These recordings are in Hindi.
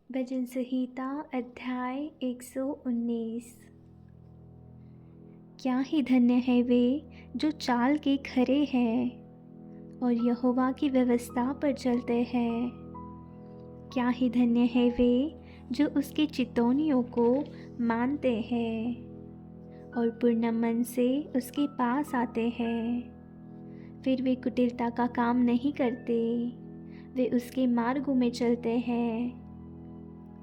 भजन संहिता अध्याय 119। क्या ही धन्य है वे जो चाल के खरे हैं और यहोवा की व्यवस्था पर चलते हैं। क्या ही धन्य है वे जो उसके चितौनियों को मानते हैं और पूर्ण मन से उसके पास आते हैं। फिर वे कुटिलता का काम नहीं करते, वे उसके मार्गों में चलते हैं।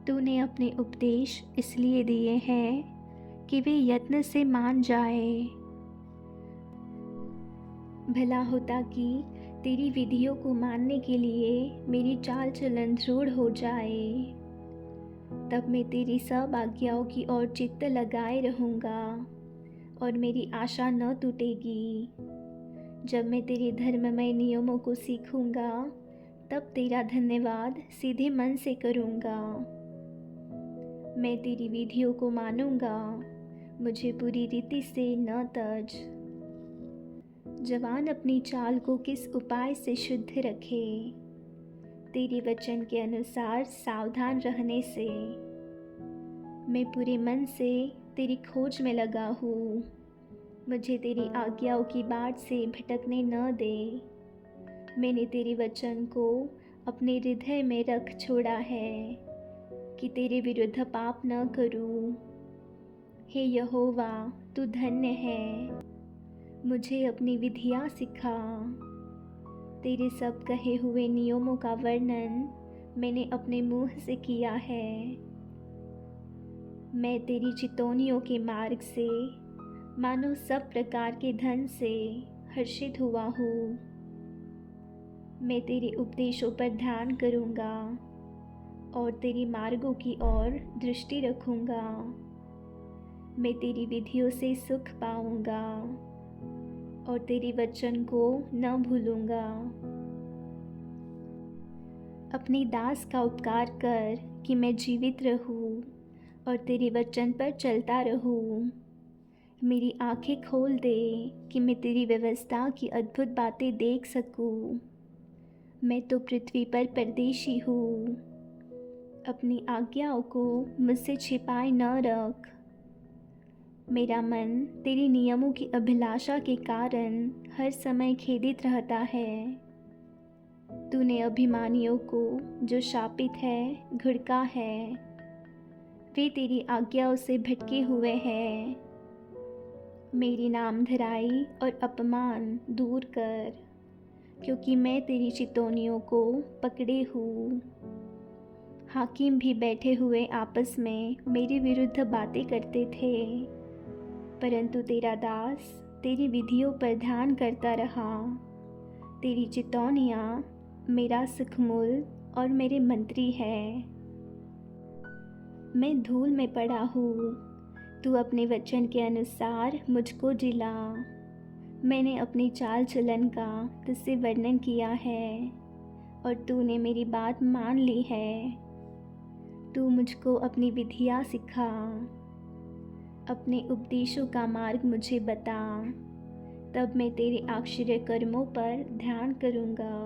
तूने अपने उपदेश इसलिए दिए हैं कि वे यत्न से मान जाए। भला होता कि तेरी विधियों को मानने के लिए मेरी चाल चलन दृढ़ हो जाए। तब मैं तेरी सब आज्ञाओं की ओर चित्त लगाए रहूँगा और मेरी आशा न टूटेगी। जब मैं तेरे धर्ममय नियमों को सीखूँगा तब तेरा धन्यवाद सीधे मन से करूँगा। मैं तेरी विधियों को मानूंगा, मुझे पूरी रीति से न तज। जवान अपनी चाल को किस उपाय से शुद्ध रखे, तेरे वचन के अनुसार सावधान रहने से। मैं पूरे मन से तेरी खोज में लगा हूँ, मुझे तेरी आज्ञाओं की बाट से भटकने न दे। मैंने तेरे वचन को अपने हृदय में रख छोड़ा है कि तेरे विरुद्ध पाप न करूं। हे यहोवा, तू धन्य है, मुझे अपनी विधियाँ सिखा। तेरे सब कहे हुए नियमों का वर्णन मैंने अपने मुंह से किया है। मैं तेरी चितौनियों के मार्ग से मानो सब प्रकार के धन से हर्षित हुआ हूँ। मैं तेरे उपदेशों पर ध्यान करूँगा और तेरी मार्गों की ओर दृष्टि रखूँगा। मैं तेरी विधियों से सुख पाऊँगा और तेरे वचन को न भूलूँगा। अपने दास का उपकार कर कि मैं जीवित रहूँ और तेरे वचन पर चलता रहूँ। मेरी आँखें खोल दे कि मैं तेरी व्यवस्था की अद्भुत बातें देख सकूँ। मैं तो पृथ्वी पर परदेशी हूँ, अपनी आज्ञाओं को मुझसे छिपाए न रख। मेरा मन तेरे नियमों की अभिलाषा के कारण हर समय खेदित रहता है। तूने अभिमानियों को जो शापित है घुड़का है, वे तेरी आज्ञाओं से भटके हुए हैं। मेरी नामधराई और अपमान दूर कर, क्योंकि मैं तेरी चितौनियों को पकड़े हूँ। हाकिम भी बैठे हुए आपस में मेरे विरुद्ध बातें करते थे, परंतु तेरा दास तेरी विधियों पर ध्यान करता रहा। तेरी चितौनियाँ मेरा सुखमूल और मेरे मंत्री है। मैं धूल में पड़ा हूँ, तू अपने वचन के अनुसार मुझको जिला। मैंने अपनी चाल चलन का तुझसे वर्णन किया है और तूने मेरी बात मान ली है। तू मुझको अपनी विधियाँ सिखा, अपने उपदेशों का मार्ग मुझे बता, तब मैं तेरे आश्चर्य कर्मों पर ध्यान करूँगा।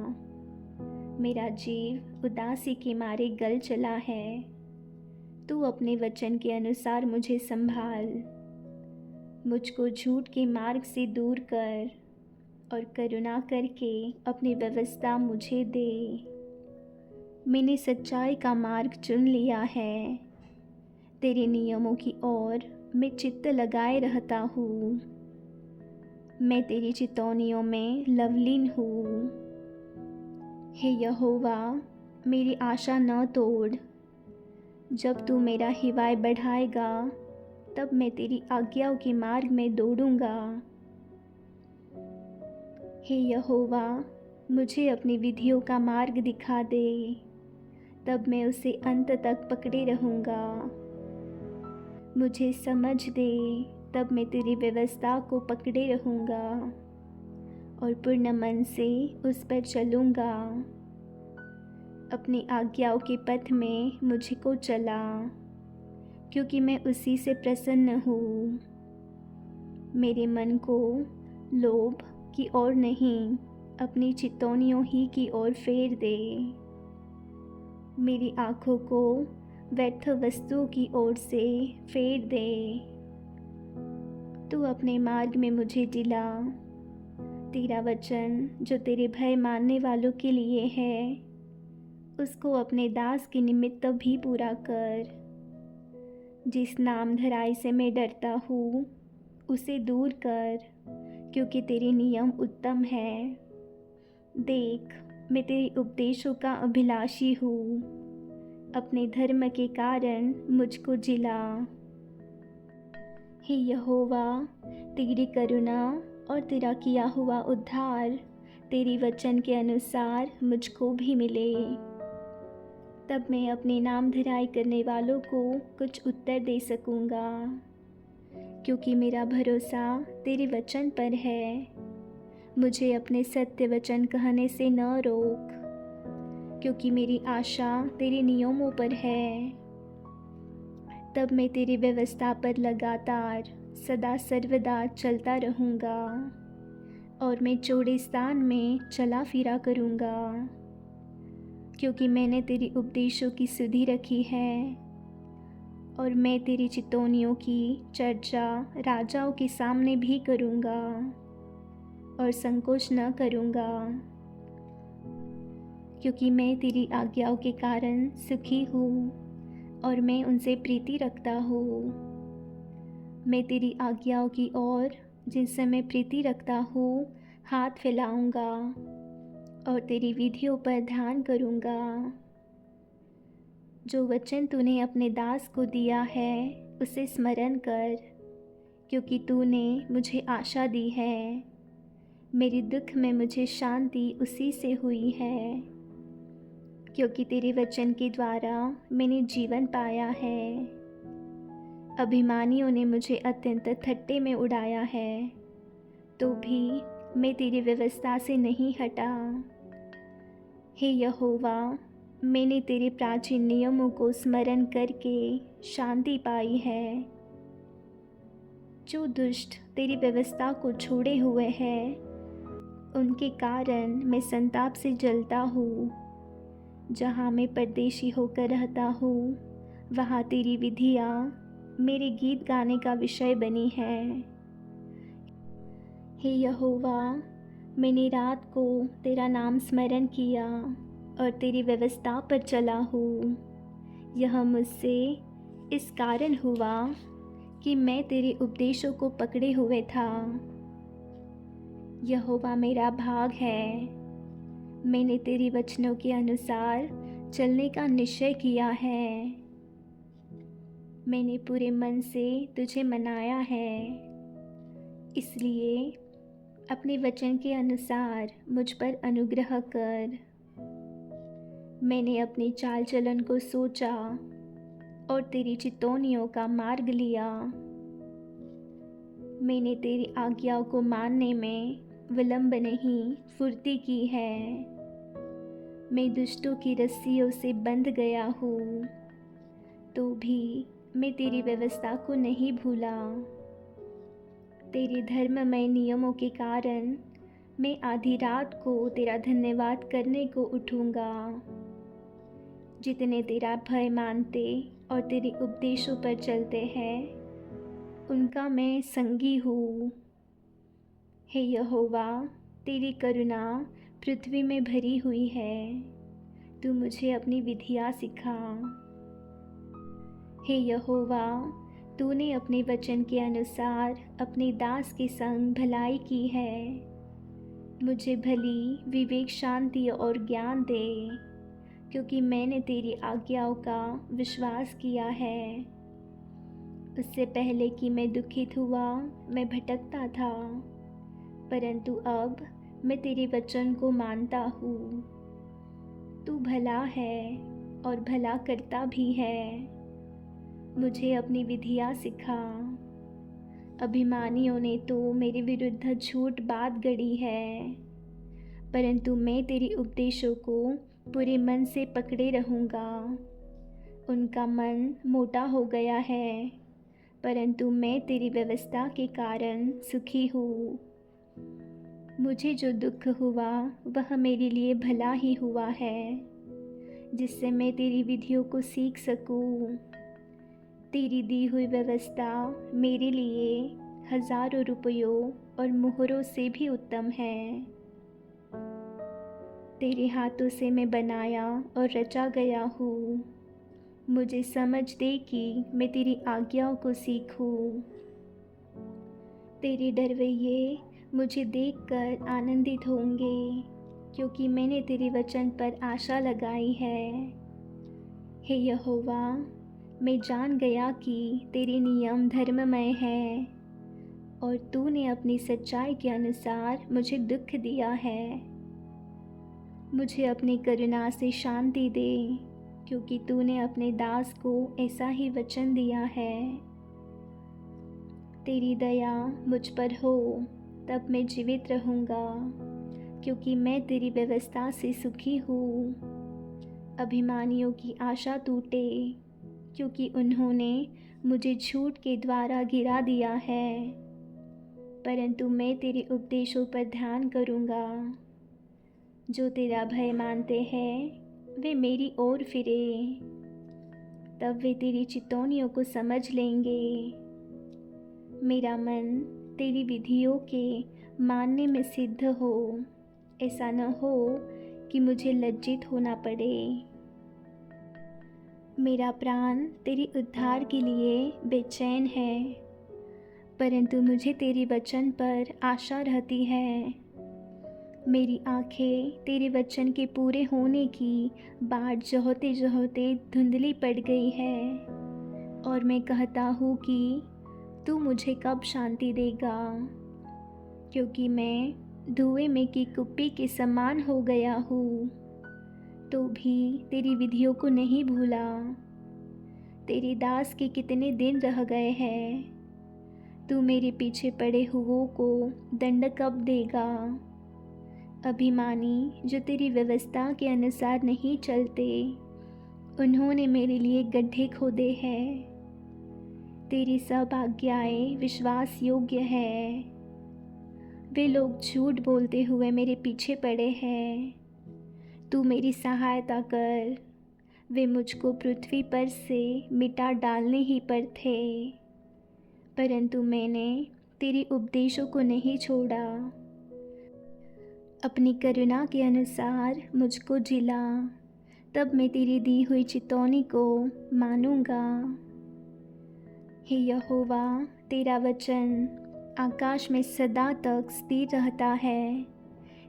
मेरा जीव उदासी के मारे गल चला है, तू अपने वचन के अनुसार मुझे संभाल। मुझको झूठ के मार्ग से दूर कर और करुणा करके अपनी व्यवस्था मुझे दे। मैंने सच्चाई का मार्ग चुन लिया है, तेरे नियमों की ओर मैं चित्त लगाए रहता हूँ। मैं तेरी चितौनियों में लवलीन हूँ। हे यहोवा, मेरी आशा न तोड़। जब तू मेरा हिवाय बढ़ाएगा तब मैं तेरी आज्ञाओं के मार्ग में दौड़ूंगा। हे यहोवा, मुझे अपनी विधियों का मार्ग दिखा दे, तब मैं उसे अंत तक पकड़े रहूँगा। मुझे समझ दे, तब मैं तेरी व्यवस्था को पकड़े रहूँगा और पूर्ण मन से उस पर चलूँगा। अपनी आज्ञाओं के पथ में मुझको चला, क्योंकि मैं उसी से प्रसन्न हूँ। मेरे मन को लोभ की ओर नहीं, अपनी चितौनियों ही की ओर फेर दे। मेरी आँखों को व्यर्थ वस्तुओं की ओर से फेर दे। तू अपने मार्ग में मुझे दिला। तेरा वचन जो तेरे भय मानने वालों के लिए है, उसको अपने दास के निमित्त भी पूरा कर। जिस नाम धराई से मैं डरता हूँ, उसे दूर कर, क्योंकि तेरे नियम उत्तम हैं। देख, मैं तेरे उपदेशों का अभिलाषी हूँ। अपने धर्म के कारण मुझको जिला। हे यहोवा, तेरी करुणा और तेरा किया हुआ उद्धार तेरी वचन के अनुसार मुझको भी मिले। तब मैं अपने नाम धराई करने वालों को कुछ उत्तर दे सकूँगा, क्योंकि मेरा भरोसा तेरे वचन पर है। मुझे अपने सत्य वचन कहने से न रोक, क्योंकि मेरी आशा तेरे नियमों पर है। तब मैं तेरी व्यवस्था पर लगातार सदा सर्वदा चलता रहूँगा, और मैं चौड़े स्थान में चला फिरा करूँगा, क्योंकि मैंने तेरी उपदेशों की सुधि रखी है। और मैं तेरी चितौनियों की चर्चा राजाओं के सामने भी करूँगा, और संकोच न करूँगा, क्योंकि मैं तेरी आज्ञाओं के कारण सुखी हूँ और मैं उनसे प्रीति रखता हूँ। मैं तेरी आज्ञाओं की ओर जिनसे मैं प्रीति रखता हूँ हाथ फैलाऊँगा, और तेरी विधियों पर ध्यान करूँगा। जो वचन तूने अपने दास को दिया है उसे स्मरण कर, क्योंकि तूने मुझे आशा दी है। मेरे दुख में मुझे शांति उसी से हुई है, क्योंकि तेरे वचन के द्वारा मैंने जीवन पाया है। अभिमानियों ने मुझे अत्यंत ठट्ठे में उड़ाया है, तो भी मैं तेरी व्यवस्था से नहीं हटा। हे यहोवा, मैंने तेरे प्राचीन नियमों को स्मरण करके शांति पाई है। जो दुष्ट तेरी व्यवस्था को छोड़े हुए हैं, उनके कारण मैं संताप से जलता हूँ। जहाँ मैं परदेशी होकर रहता हूँ, वहाँ तेरी विधियाँ मेरे गीत गाने का विषय बनी है। हे यहोवा, मैंने रात को तेरा नाम स्मरण किया और तेरी व्यवस्था पर चला हूँ। यह मुझसे इस कारण हुआ कि मैं तेरे उपदेशों को पकड़े हुए था। यहोवा मेरा भाग है। मैंने तेरी वचनों के अनुसार चलने का निश्चय किया है। मैंने पूरे मन से तुझे मनाया है, इसलिए अपने वचन के अनुसार मुझ पर अनुग्रह कर। मैंने अपनी चाल चलन को सोचा और तेरी चितौनियों का मार्ग लिया। मैंने तेरी आज्ञाओं को मानने में विलंब नहीं, फुर्ती की है। मैं दुष्टों की रस्सियों से बंध गया हूँ, तो भी मैं तेरी व्यवस्था को नहीं भूला। तेरे धर्ममय नियमों के कारण मैं आधी रात को तेरा धन्यवाद करने को उठूँगा। जितने तेरा भय मानते और तेरे उपदेशों पर चलते हैं, उनका मैं संगी हूँ। हे यहोवा, तेरी करुणा पृथ्वी में भरी हुई है। तू मुझे अपनी विधियाँ सिखा। हे यहोवा, तूने अपने वचन के अनुसार अपने दास के संग भलाई की है। मुझे भली विवेक, शांति और ज्ञान दे, क्योंकि मैंने तेरी आज्ञाओं का विश्वास किया है। उससे पहले कि मैं दुखित हुआ, मैं भटकता था, परंतु अब मैं तेरे वचन को मानता हूँ। तू भला है और भला करता भी है। मुझे अपनी विधियाँ सिखा। अभिमानियों ने तो मेरे विरुद्ध झूठ बात गढ़ी है, परंतु मैं तेरे उपदेशों को पूरे मन से पकड़े रहूँगा। उनका मन मोटा हो गया है, परंतु मैं तेरी व्यवस्था के कारण सुखी हूँ। मुझे जो दुख हुआ वह मेरे लिए भला ही हुआ है, जिससे मैं तेरी विधियों को सीख सकूं। तेरी दी हुई व्यवस्था मेरे लिए हजारों रुपयों और मोहरों से भी उत्तम है। तेरे हाथों से मैं बनाया और रचा गया हूँ। मुझे समझ दे कि मैं तेरी आज्ञाओं को सीखूं। तेरे डरवैये मुझे देखकर आनंदित होंगे, क्योंकि मैंने तेरे वचन पर आशा लगाई है। हे यहोवा, मैं जान गया कि तेरे नियम धर्ममय हैं और तूने अपनी सच्चाई के अनुसार मुझे दुख दिया है। मुझे अपनी करुणा से शांति दे, क्योंकि तूने अपने दास को ऐसा ही वचन दिया है। तेरी दया मुझ पर हो, तब मैं जीवित रहूँगा, क्योंकि मैं तेरी व्यवस्था से सुखी हूँ। अभिमानियों की आशा टूटे, क्योंकि उन्होंने मुझे झूठ के द्वारा गिरा दिया है। परंतु मैं तेरे उपदेशों पर ध्यान करूँगा। जो तेरा भय मानते हैं वे मेरी ओर फिरे, तब वे तेरी चितौनियों को समझ लेंगे। मेरा मन तेरी विधियों के मानने में सिद्ध हो, ऐसा न हो कि मुझे लज्जित होना पड़े। मेरा प्राण तेरी उद्धार के लिए बेचैन है, परंतु मुझे तेरे वचन पर आशा रहती है। मेरी आँखें तेरे वचन के पूरे होने की बाट जोहते जोहते धुंधली पड़ गई है, और मैं कहता हूँ कि तू मुझे कब शांति देगा, क्योंकि मैं धुएं में की कुप्पी के समान हो गया हूँ। तो भी तेरी विधियों को नहीं भूला। तेरे दास के कितने दिन रह गए हैं। तू मेरे पीछे पड़े हुओं को दंड कब देगा। अभिमानी जो तेरी व्यवस्था के अनुसार नहीं चलते, उन्होंने मेरे लिए गड्ढे खोदे हैं। तेरी सब आज्ञाएं विश्वास योग्य है। वे लोग झूठ बोलते हुए मेरे पीछे पड़े हैं। तू मेरी सहायता कर। वे मुझको पृथ्वी पर से मिटा डालने ही पर थे, परंतु मैंने तेरे उपदेशों को नहीं छोड़ा। अपनी करुणा के अनुसार मुझको जिला, तब मैं तेरी दी हुई चितौनी को मानूंगा। हे यहोवा, तेरा वचन आकाश में सदा तक स्थिर रहता है।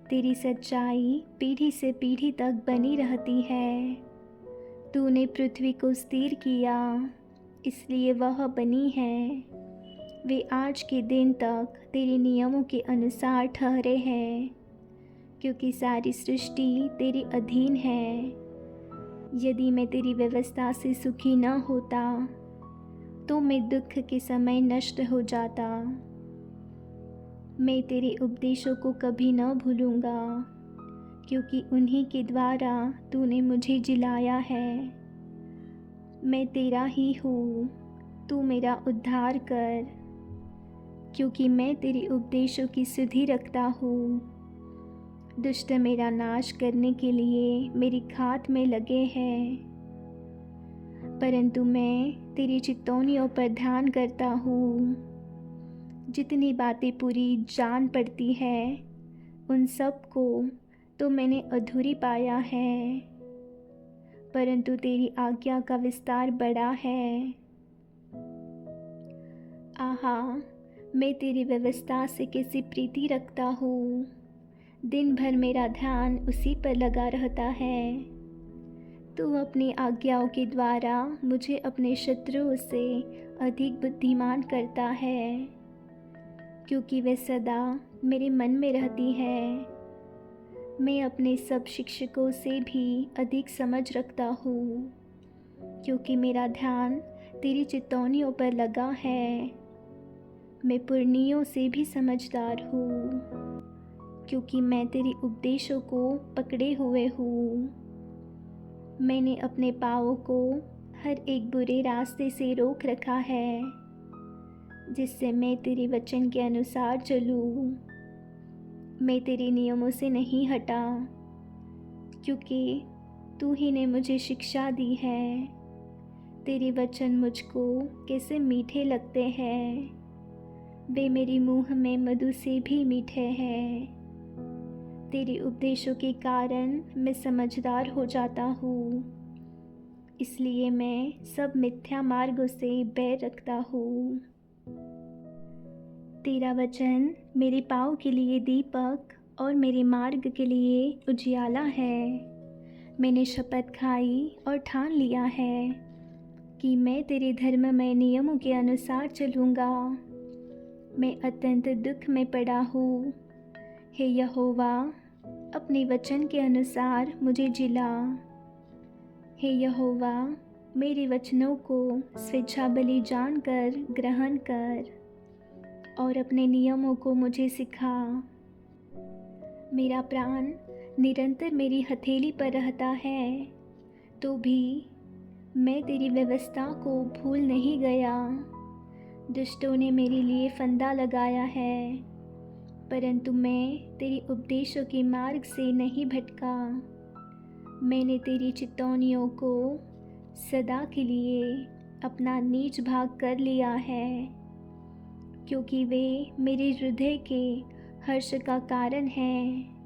तेरी सच्चाई पीढ़ी से पीढ़ी तक बनी रहती है। तूने पृथ्वी को स्थिर किया, इसलिए वह बनी है। वे आज के दिन तक तेरे नियमों के अनुसार ठहरे हैं, क्योंकि सारी सृष्टि तेरे अधीन है। यदि मैं तेरी व्यवस्था से सुखी न होता, तो मैं दुख के समय नष्ट हो जाता। मैं तेरे उपदेशों को कभी न भूलूंगा, क्योंकि उन्हीं के द्वारा तूने मुझे जिलाया है। मैं तेरा ही हूँ, तू मेरा उद्धार कर, क्योंकि मैं तेरे उपदेशों की सुधि रखता हूँ। दुष्ट मेरा नाश करने के लिए मेरी घात में लगे हैं, परंतु मैं तेरी चितौनियों पर ध्यान करता हूँ। जितनी बातें पूरी जान पड़ती है, उन सब को तो मैंने अधूरी पाया है, परंतु तेरी आज्ञा का विस्तार बड़ा है। आहा, मैं तेरी व्यवस्था से कैसी प्रीति रखता हूँ। दिन भर मेरा ध्यान उसी पर लगा रहता है। तू अपनी आज्ञाओं के द्वारा मुझे अपने शत्रुओं से अधिक बुद्धिमान करता है, क्योंकि वे सदा मेरे मन में रहती है। मैं अपने सब शिक्षकों से भी अधिक समझ रखता हूँ, क्योंकि मेरा ध्यान तेरी चितौनियों पर लगा है। मैं पुरनियों से भी समझदार हूँ, क्योंकि मैं तेरे उपदेशों को पकड़े हुए हूँ। मैंने अपने पाँवों को हर एक बुरे रास्ते से रोक रखा है, जिससे मैं तेरे वचन के अनुसार चलूँ। मैं तेरे नियमों से नहीं हटा, क्योंकि तू ही ने मुझे शिक्षा दी है। तेरे वचन मुझको कैसे मीठे लगते हैं, वे मेरे मुंह में मधु से भी मीठे हैं। तेरे उपदेशों के कारण मैं समझदार हो जाता हूँ, इसलिए मैं सब मिथ्या मार्गों से बैर रखता हूँ। तेरा वचन मेरे पाँव के लिए दीपक और मेरे मार्ग के लिए उजियाला है। मैंने शपथ खाई और ठान लिया है कि मैं तेरे धर्ममय नियमों के अनुसार चलूँगा। मैं अत्यंत दुख में पड़ा हूँ। हे यहोवा, अपने वचन के अनुसार मुझे जिला। हे यहोवा, मेरे वचनों को स्वेच्छा बलि जानकर ग्रहण कर और अपने नियमों को मुझे सिखा। मेरा प्राण निरंतर मेरी हथेली पर रहता है, तो भी मैं तेरी व्यवस्था को भूल नहीं गया। दुष्टों ने मेरे लिए फंदा लगाया है, परंतु मैं तेरी उपदेशों के मार्ग से नहीं भटका। मैंने तेरी चितौनियों को सदा के लिए अपना नीच भाग कर लिया है, क्योंकि वे मेरे हृदय के हर्ष का कारण हैं।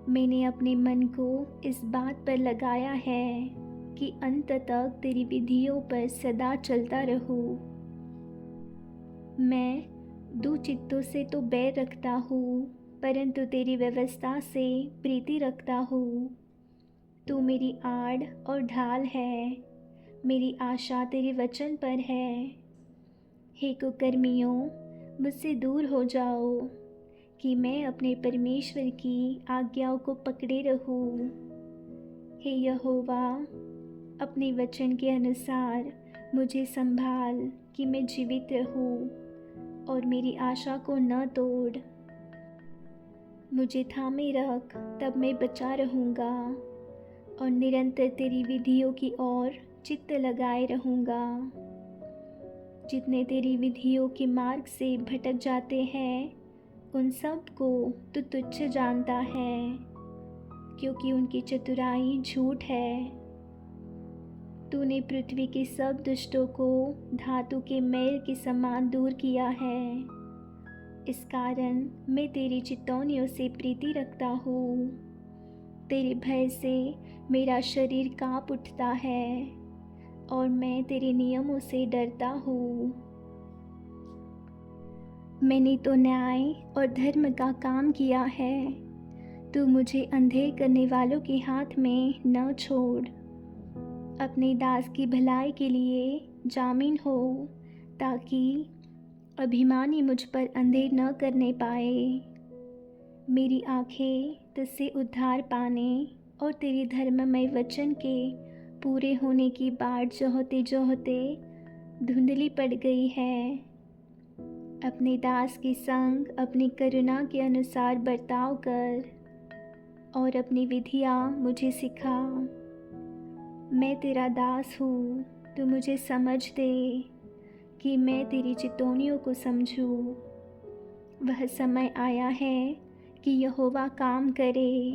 मैंने अपने मन को इस बात पर लगाया है कि अंत तक तेरी विधियों पर सदा चलता रहूं। मैं दो चित्तों से तो बैर रखता हूँ, परंतु तेरी व्यवस्था से प्रीति रखता हूँ। तू मेरी आड़ और ढाल है, मेरी आशा तेरे वचन पर है। हे कुकर्मियों, मुझसे दूर हो जाओ कि मैं अपने परमेश्वर की आज्ञाओं को पकड़े रहूं। हे यहोवा, अपने वचन के अनुसार मुझे संभाल कि मैं जीवित रहूं और मेरी आशा को न तोड़। मुझे थामे रख, तब मैं बचा रहूँगा और निरंतर तेरी विधियों की ओर चित्त लगाए रहूँगा। जितने तेरी विधियों के मार्ग से भटक जाते हैं, उन सब को तू तुच्छ जानता है, क्योंकि उनकी चतुराई झूठ है। तूने पृथ्वी के सब दुष्टों को धातु के मैल के समान दूर किया है। इस कारण मैं तेरी चितौनियों से प्रीति रखता हूँ। तेरे भय से मेरा शरीर काँप उठता है और मैं तेरे नियमों से डरता हूँ। मैंने तो न्याय और धर्म का काम किया है। तू मुझे अंधेर करने वालों के हाथ में न छोड़। अपने दास की भलाई के लिए जामीन हो, ताकि अभिमानी मुझ पर अंधेर न करने पाए। मेरी आँखें तुझसे उद्धार पाने और तेरे धर्ममय वचन के पूरे होने की बाट जोहते जोहते धुंधली पड़ गई है। अपने दास के संग अपनी करुणा के अनुसार बर्ताव कर और अपनी विधियाँ मुझे सिखा। मैं तेरा दास हूँ, तू मुझे समझ दे कि मैं तेरी चितौनियों को समझूँ। वह समय आया है कि यहोवा काम करे,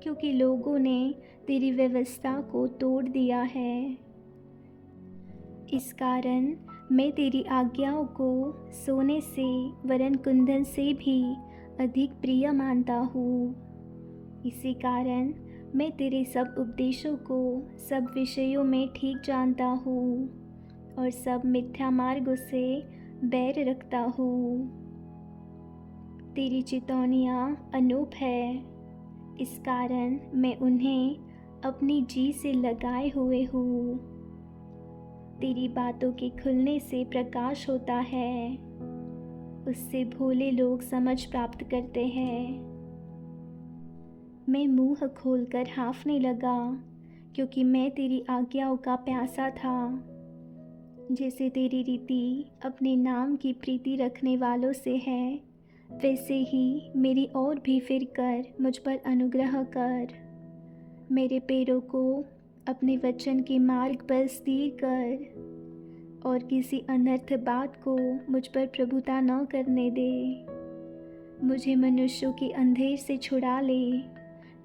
क्योंकि लोगों ने तेरी व्यवस्था को तोड़ दिया है। इस कारण मैं तेरी आज्ञाओं को सोने से वरन कुंदन से भी अधिक प्रिय मानता हूँ। इसी कारण मैं तेरे सब उपदेशों को सब विषयों में ठीक जानता हूँ और सब मिथ्या मार्गों से बैर रखता हूँ। तेरी चितौनियाँ अनूप है, इस कारण मैं उन्हें अपनी जी से लगाए हुए हूँ। तेरी बातों के खुलने से प्रकाश होता है, उससे भोले लोग समझ प्राप्त करते हैं। मैं मुंह खोलकर हाँफने लगा, क्योंकि मैं तेरी आज्ञाओं का प्यासा था। जैसे तेरी रीति अपने नाम की प्रीति रखने वालों से है, वैसे ही मेरी ओर भी फिर कर मुझ पर अनुग्रह कर। मेरे पैरों को अपने वचन के मार्ग पर स्थिर कर और किसी अनर्थ बात को मुझ पर प्रभुता न करने दे। मुझे मनुष्यों के अंधेर से छुड़ा ले,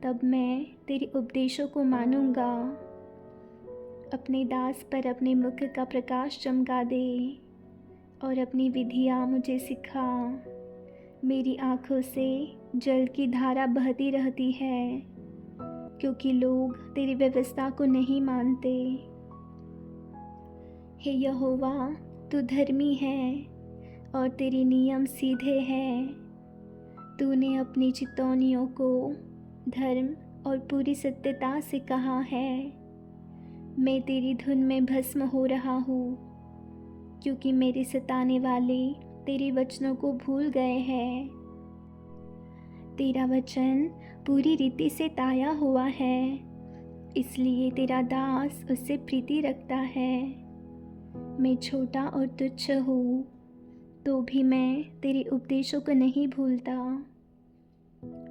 तब मैं तेरे उपदेशों को मानूंगा। अपने दास पर अपने मुख का प्रकाश चमका दे और अपनी विधियाँ मुझे सिखा। मेरी आँखों से जल की धारा बहती रहती है, क्योंकि लोग तेरी व्यवस्था को नहीं मानते। हे यहोवा, तू धर्मी है और तेरे नियम सीधे हैं। तूने अपनी चितौनियों को धर्म और पूरी सत्यता से कहा है। मैं तेरी धुन में भस्म हो रहा हूँ, क्योंकि मेरे सताने वाले तेरे वचनों को भूल गए हैं। तेरा वचन पूरी रीति से ताया हुआ है, इसलिए तेरा दास उससे प्रीति रखता है। मैं छोटा और तुच्छ हूँ, तो भी मैं तेरे उपदेशों को नहीं भूलता।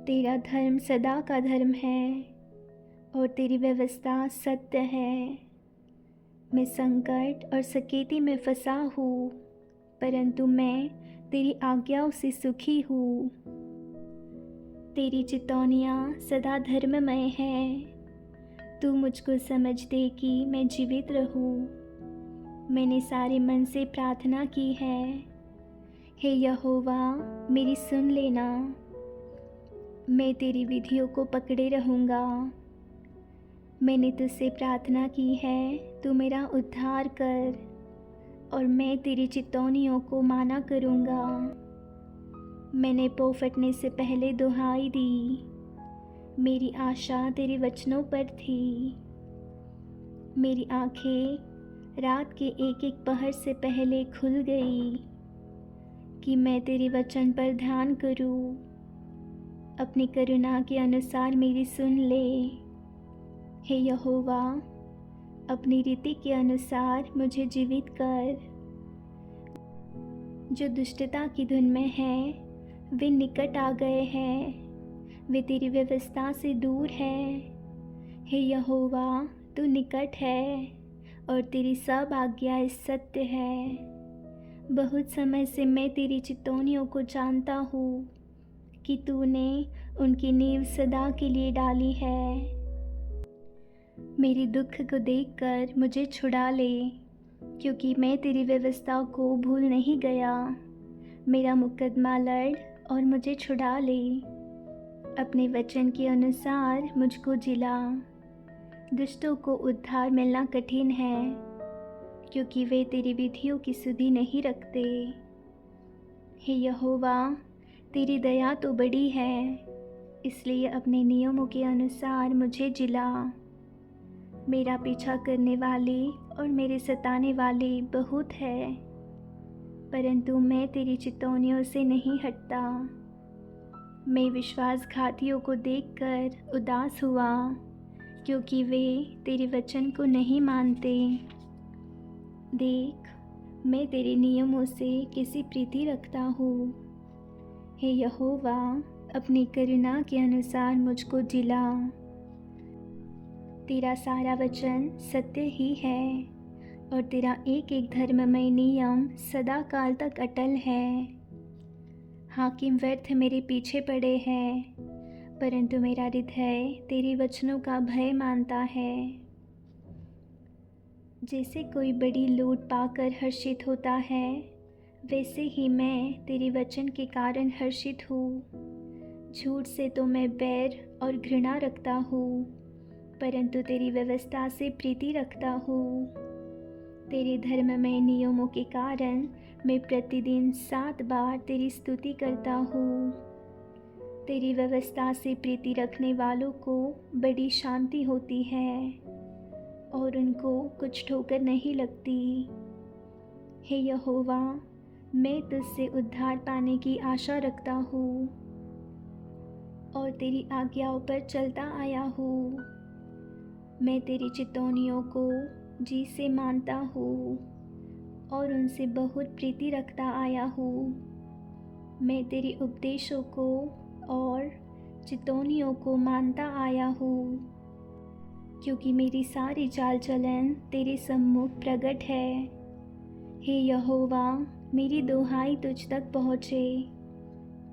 तेरा धर्म सदा का धर्म है और तेरी व्यवस्था सत्य है। मैं संकट और सकेती में फंसा हूँ, परंतु मैं तेरी आज्ञाओं से सुखी हूँ। तेरी चितौनियाँ सदा धर्ममय हैं। तू मुझको समझ दे कि मैं जीवित रहूँ। मैंने सारे मन से प्रार्थना की है। हे यहोवा, मेरी सुन लेना। मैं तेरी विधियों को पकड़े रहूँगा। मैंने तुझसे प्रार्थना की है, तू मेरा उद्धार कर, और मैं तेरी चितौनियों को माना करूँगा। मैंने पौ फटने से पहले दुहाई दी। मेरी आशा तेरे वचनों पर थी। मेरी आँखें रात के एक एक पहर से पहले खुल गई कि मैं तेरे वचन पर ध्यान करूं। अपनी करुणा के अनुसार मेरी सुन ले। हे यहोवा, अपनी रीति के अनुसार मुझे जीवित कर। जो दुष्टता की धुन में है, वे निकट आ गए हैं। वे तेरी व्यवस्था से दूर हैं। हे यहोवा, तू निकट है और तेरी सब आज्ञाएं सत्य है। बहुत समय से मैं तेरी चितौनियों को जानता हूँ कि तूने उनकी नींव सदा के लिए डाली है। मेरे दुख को देखकर मुझे छुड़ा ले, क्योंकि मैं तेरी व्यवस्था को भूल नहीं गया। मेरा मुकदमा लड़ और मुझे छुड़ा ले। अपने वचन के अनुसार मुझको जिला। दुष्टों को उद्धार मिलना कठिन है, क्योंकि वे तेरी विधियों की सुधि नहीं रखते। हे यहोवा, तेरी दया तो बड़ी है, इसलिए अपने नियमों के अनुसार मुझे जिला। मेरा पीछा करने वाले और मेरे सताने वाले बहुत है, परंतु मैं तेरी चितौनियों से नहीं हटता। मैं विश्वासघातियों को देखकर उदास हुआ, क्योंकि वे तेरे वचन को नहीं मानते। देख, मैं तेरे नियमों से किसी प्रीति रखता हूँ। हे यहोवा, अपनी करुणा के अनुसार मुझको जिला। तेरा सारा वचन सत्य ही है और तेरा एक एक धर्ममय नियम सदा काल तक अटल है। हाकिम व्यर्थ मेरे पीछे पड़े हैं, परंतु मेरा हृदय तेरे वचनों का भय मानता है। जैसे कोई बड़ी लूट पाकर हर्षित होता है, वैसे ही मैं तेरे वचन के कारण हर्षित हूँ। झूठ से तो मैं बैर और घृणा रखता हूँ, परंतु तेरी व्यवस्था से प्रीति रखता हूँ। तेरे धर्ममय नियमों के कारण मैं प्रतिदिन 7 बार तेरी स्तुति करता हूँ। तेरी व्यवस्था से प्रीति रखने वालों को बड़ी शांति होती है और उनको कुछ ठोकर नहीं लगती। हे यहोवा, मैं तुझसे उद्धार पाने की आशा रखता हूँ और तेरी आज्ञाओं पर चलता आया हूँ। मैं तेरी चितौनियों को जी से मानता हूँ और उनसे बहुत प्रीति रखता आया हूँ। मैं तेरे उपदेशों को और चितौनियों को मानता आया हूँ, क्योंकि मेरी सारी चाल चलन तेरे सम्मुख प्रकट है। हे यहोवा, मेरी दुहाई तुझ तक पहुँचे।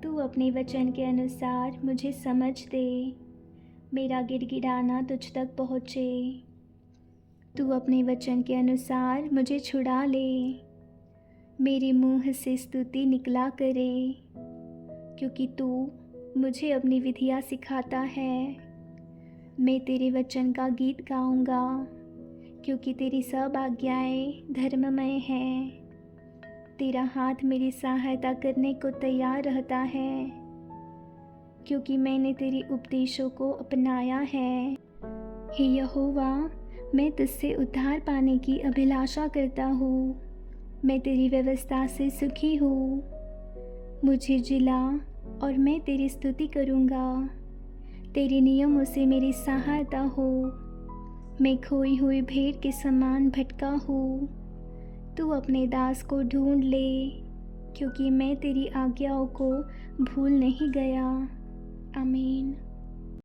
तू अपने वचन के अनुसार मुझे समझ दे। मेरा गिड़गिड़ाना तुझ तक पहुँचे। तू अपने वचन के अनुसार मुझे छुड़ा ले, मेरे मुंह से स्तुति निकला करे, क्योंकि तू मुझे अपनी विधियाँ सिखाता है। मैं तेरे वचन का गीत गाऊंगा, क्योंकि तेरी सब आज्ञाएं धर्ममय हैं। तेरा हाथ मेरी सहायता करने को तैयार रहता है, क्योंकि मैंने तेरी उपदेशों को अपनाया है। हे यहोवा, मैं तुझसे उद्धार पाने की अभिलाषा करता हूँ। मैं तेरी व्यवस्था से सुखी हूँ। मुझे जिला और मैं तेरी स्तुति करूँगा। तेरे नियमों से मेरी सहायता हो। मैं खोई हुई भेड़ के समान भटका हूँ। तू अपने दास को ढूंढ ले, क्योंकि मैं तेरी आज्ञाओं को भूल नहीं गया। आमीन।